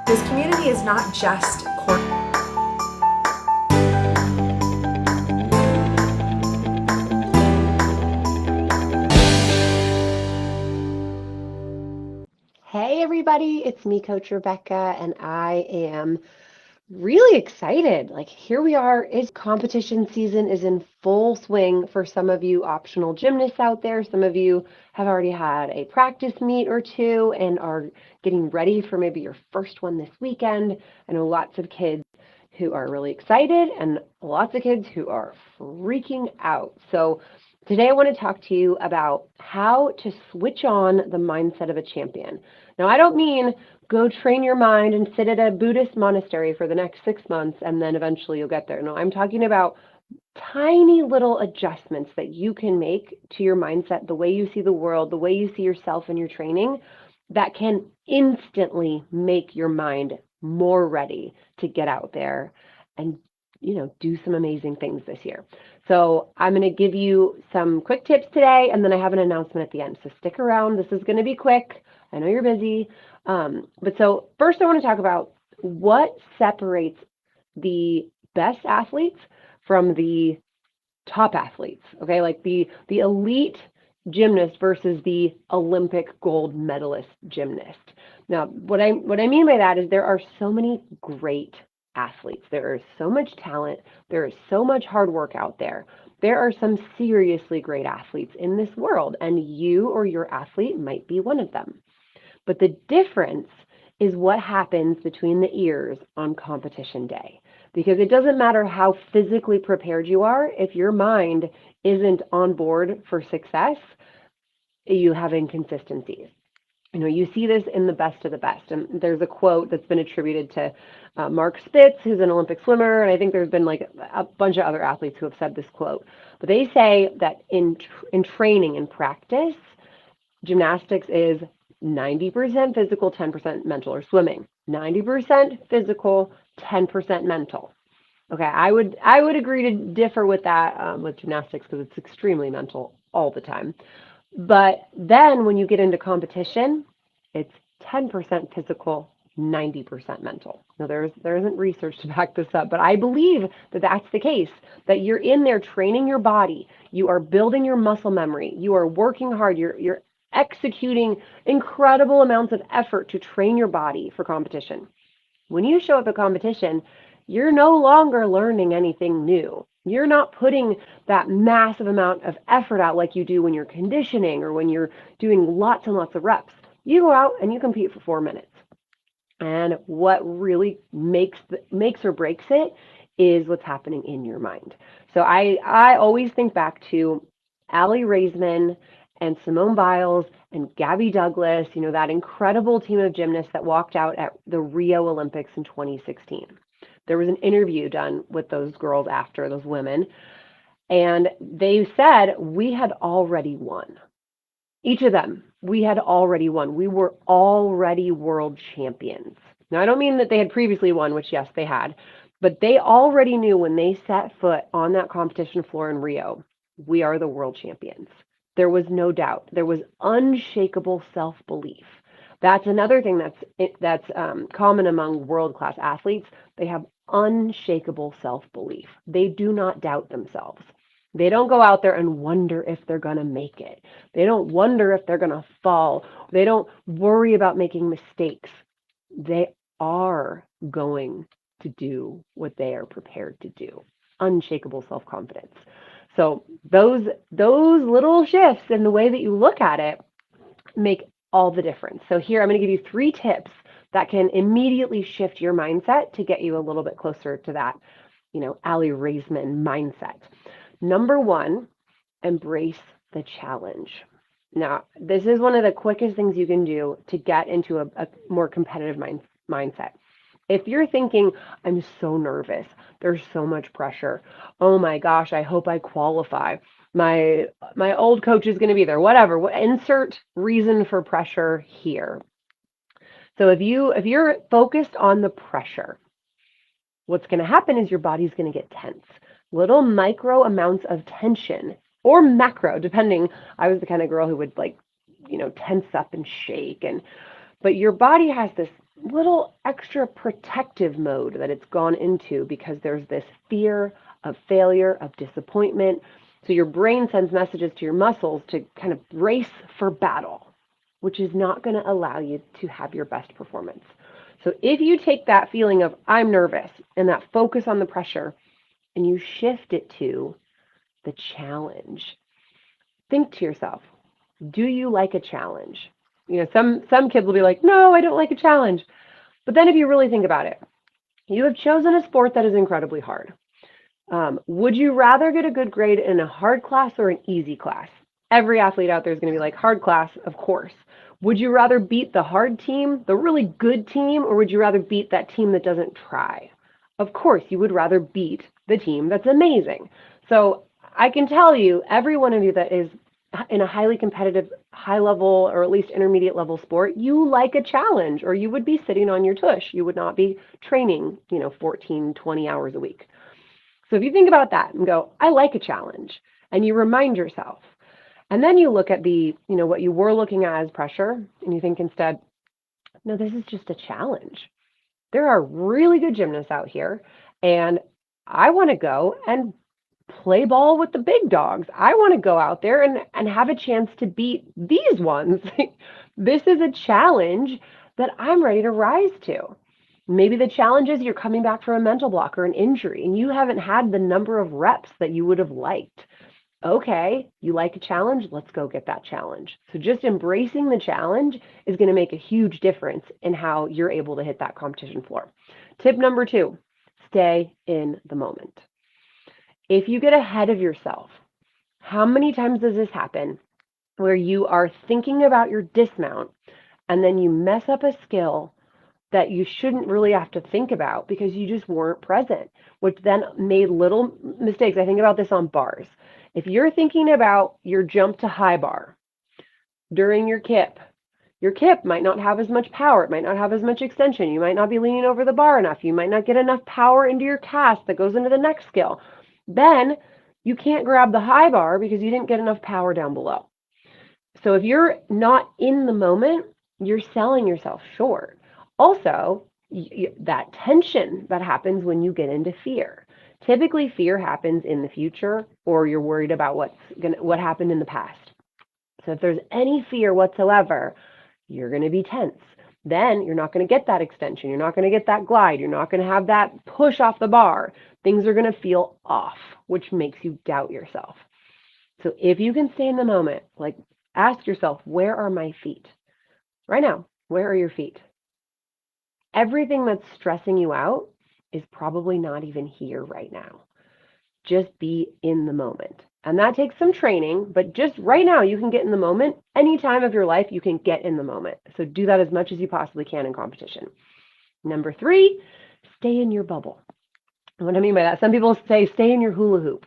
This community is not just core. Hey everybody, it's me, Coach Rebecca, and I am really excited. Like here we are, it's competition season is in full swing for some of you optional gymnasts out there. Some of you have already had a practice meet or two and are getting ready for maybe your first one this weekend. I know lots of kids who are really excited and lots of kids who are freaking out. So today I want to talk to you about how to switch on the mindset of a champion. Now, I don't mean go train your mind and sit at a Buddhist monastery for the next 6 months and then eventually you'll get there. No, I'm talking about tiny little adjustments that you can make to your mindset, the way you see the world, the way you see yourself in your training, that can instantly make your mind more ready to get out there and do some amazing things this year. So I'm going to give you some quick tips today, and then I have an announcement at the end. So stick around. This is going to be quick. I know you're busy. But so first I want to talk about what separates the best athletes from the top athletes, okay? Like the elite gymnast versus the Olympic gold medalist gymnast. Now, what I mean by that is there are so many great athletes. There is so much talent. There is so much hard work out there. There are some seriously great athletes in this world, and you or your athlete might be one of them. But the difference is what happens between the ears on competition day. Because it doesn't matter how physically prepared you are, if your mind isn't on board for success, you have inconsistencies. You see this in the best of the best. And there's a quote that's been attributed to Mark Spitz, who's an Olympic swimmer. And I think there's been like a bunch of other athletes who have said this quote. But they say that in training and practice, gymnastics is 90% physical, 10% mental, or swimming. 90% physical, 10% mental. Okay, I would agree to differ with that with gymnastics because it's extremely mental all the time. But then when you get into competition, it's 10% physical, 90% mental. Now there isn't research to back this up, but I believe that that's the case, that you're in there training your body, you are building your muscle memory, you are working hard, you're executing incredible amounts of effort to train your body for competition. When you show up at competition, you're no longer learning anything new. You're not putting that massive amount of effort out like you do when you're conditioning or when you're doing lots and lots of reps. You go out and you compete for 4 minutes. And what really makes or breaks it is what's happening in your mind. So I always think back to Aly Raisman and Simone Biles and Gabby Douglas, that incredible team of gymnasts that walked out at the Rio Olympics in 2016. There was an interview done with those girls after, those women, and they said, we had already won. Each of them, we had already won. We were already world champions. Now, I don't mean that they had previously won, which yes, they had, but they already knew when they set foot on that competition floor in Rio, we are the world champions. There was no doubt. There was unshakable self-belief. That's another thing that's common among world-class athletes. They have unshakable self-belief. They do not doubt themselves. They don't go out there and wonder if they're going to make it. They don't wonder if they're going to fall. They don't worry about making mistakes. They are going to do what they are prepared to do. Unshakable self-confidence. So those little shifts in the way that you look at it make all the difference. So here I'm going to give you 3 tips that can immediately shift your mindset to get you a little bit closer to that, Aly Raisman mindset. Number 1, embrace the challenge. Now, this is one of the quickest things you can do to get into a more competitive mindset. If you're thinking, I'm so nervous, there's so much pressure, oh my gosh, I hope I qualify, my old coach is going to be there, whatever, insert reason for pressure here. So if you're focused on the pressure, what's going to happen is your body's going to get tense. Little micro amounts of tension, or macro, depending. I was the kind of girl who would tense up and shake, but your body has this little extra protective mode that it's gone into because there's this fear of failure, of disappointment. So your brain sends messages to your muscles to kind of brace for battle, which is not going to allow you to have your best performance. So if you take that feeling of I'm nervous and that focus on the pressure and you shift it to the challenge, think to yourself, do you like a challenge? Some kids will be like, no, I don't like a challenge. But then if you really think about it, you have chosen a sport that is incredibly hard. Would you rather get a good grade in a hard class or an easy class? Every athlete out there is going to be like, hard class, of course. Would you rather beat the hard team, the really good team, or would you rather beat that team that doesn't try? Of course, you would rather beat the team that's amazing. So I can tell you, every one of you that is in a highly competitive, high level, or at least intermediate level sport, you like a challenge, or you would be sitting on your tush. You would not be training, 14, 20 hours a week. So if you think about that and go, I like a challenge, and you remind yourself, and then you look at what you were looking at as pressure, and you think instead, no, this is just a challenge. There are really good gymnasts out here, and I want to go and play ball with the big dogs. I want to go out there and have a chance to beat these ones. This is a challenge that I'm ready to rise to. Maybe the challenge is you're coming back from a mental block or an injury, and you haven't had the number of reps that you would have liked. Okay, you like a challenge? Let's go get that challenge. So just embracing the challenge is going to make a huge difference in how you're able to hit that competition floor. Tip number 2, stay in the moment. If you get ahead of yourself, how many times does this happen where you are thinking about your dismount and then you mess up a skill that you shouldn't really have to think about because you just weren't present, which then made little mistakes. I think about this on bars. If you're thinking about your jump to high bar during your kip might not have as much power. It might not have as much extension. You might not be leaning over the bar enough. You might not get enough power into your cast that goes into the next skill. Then you can't grab the high bar because you didn't get enough power down below. So if you're not in the moment, you're selling yourself short. Also, that tension that happens when you get into fear. Typically, fear happens in the future, or you're worried about what happened in the past. So if there's any fear whatsoever, you're going to be tense. Then you're not going to get that extension. You're not going to get that glide. You're not going to have that push off the bar. Things are going to feel off, which makes you doubt yourself. So if you can stay in the moment, like ask yourself, where are my feet? Right now, where are your feet? Everything that's stressing you out is probably not even here right now. Just be in the moment. And that takes some training, but just right now you can get in the moment. Any time of your life, you can get in the moment. So do that as much as you possibly can in competition. Number 3, stay in your bubble. What do I mean by that? Some people say stay in your hula hoop.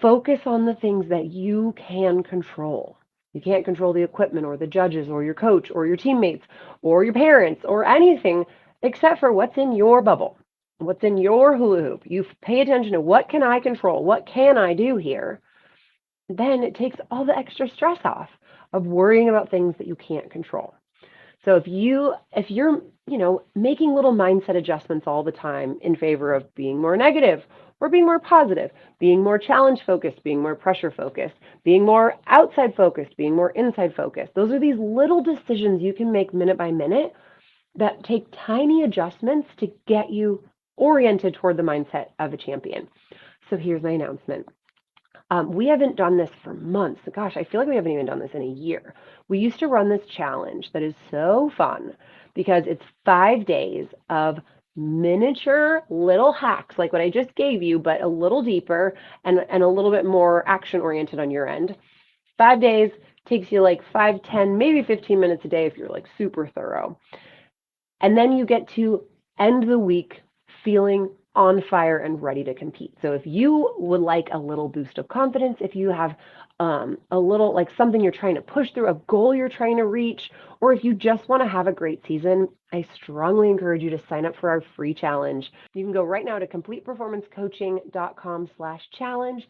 Focus on the things that you can control. You can't control the equipment or the judges or your coach or your teammates or your parents or anything except for what's in your bubble, what's in your hula hoop. You pay attention to what can I control? What can I do here? Then it takes all the extra stress off of worrying about things that you can't control. So if you're, making little mindset adjustments all the time in favor of being more negative or being more positive, being more challenge focused, being more pressure focused, being more outside focused, being more inside focused, those are these little decisions you can make minute by minute that take tiny adjustments to get you oriented toward the mindset of a champion. So here's my announcement. We haven't done this for months. Gosh, I feel like we haven't even done this in a year. We used to run this challenge that is so fun because it's 5 days of miniature little hacks like what I just gave you, but a little deeper and a little bit more action oriented on your end. 5 days takes you like 5, 10, maybe 15 minutes a day if you're like super thorough. And then you get to end the week feeling on fire and ready to compete. So if you would like a little boost of confidence, if you have a little like something you're trying to push through, a goal you're trying to reach, or if you just want to have a great season, I strongly encourage you to sign up for our free challenge. You can go right now to completeperformancecoaching.com/challenge,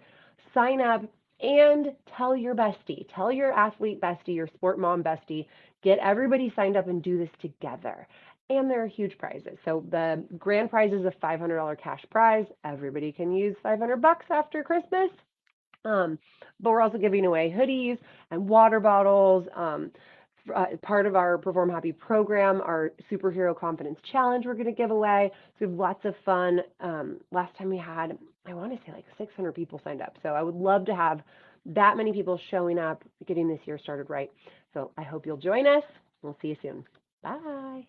sign up, And tell your bestie, tell your athlete bestie, your sport mom bestie, get everybody signed up and do this together. And there are huge prizes. So the grand prize is a $500 cash prize. Everybody can use $500 after Christmas. But we're also giving away hoodies and water bottles. Part of our Perform Happy program, our Superhero Confidence Challenge, we're going to give away. So we have lots of fun. Last time we had, I want to say like 600 people signed up. So I would love to have that many people showing up, getting this year started right. So I hope you'll join us. We'll see you soon. Bye.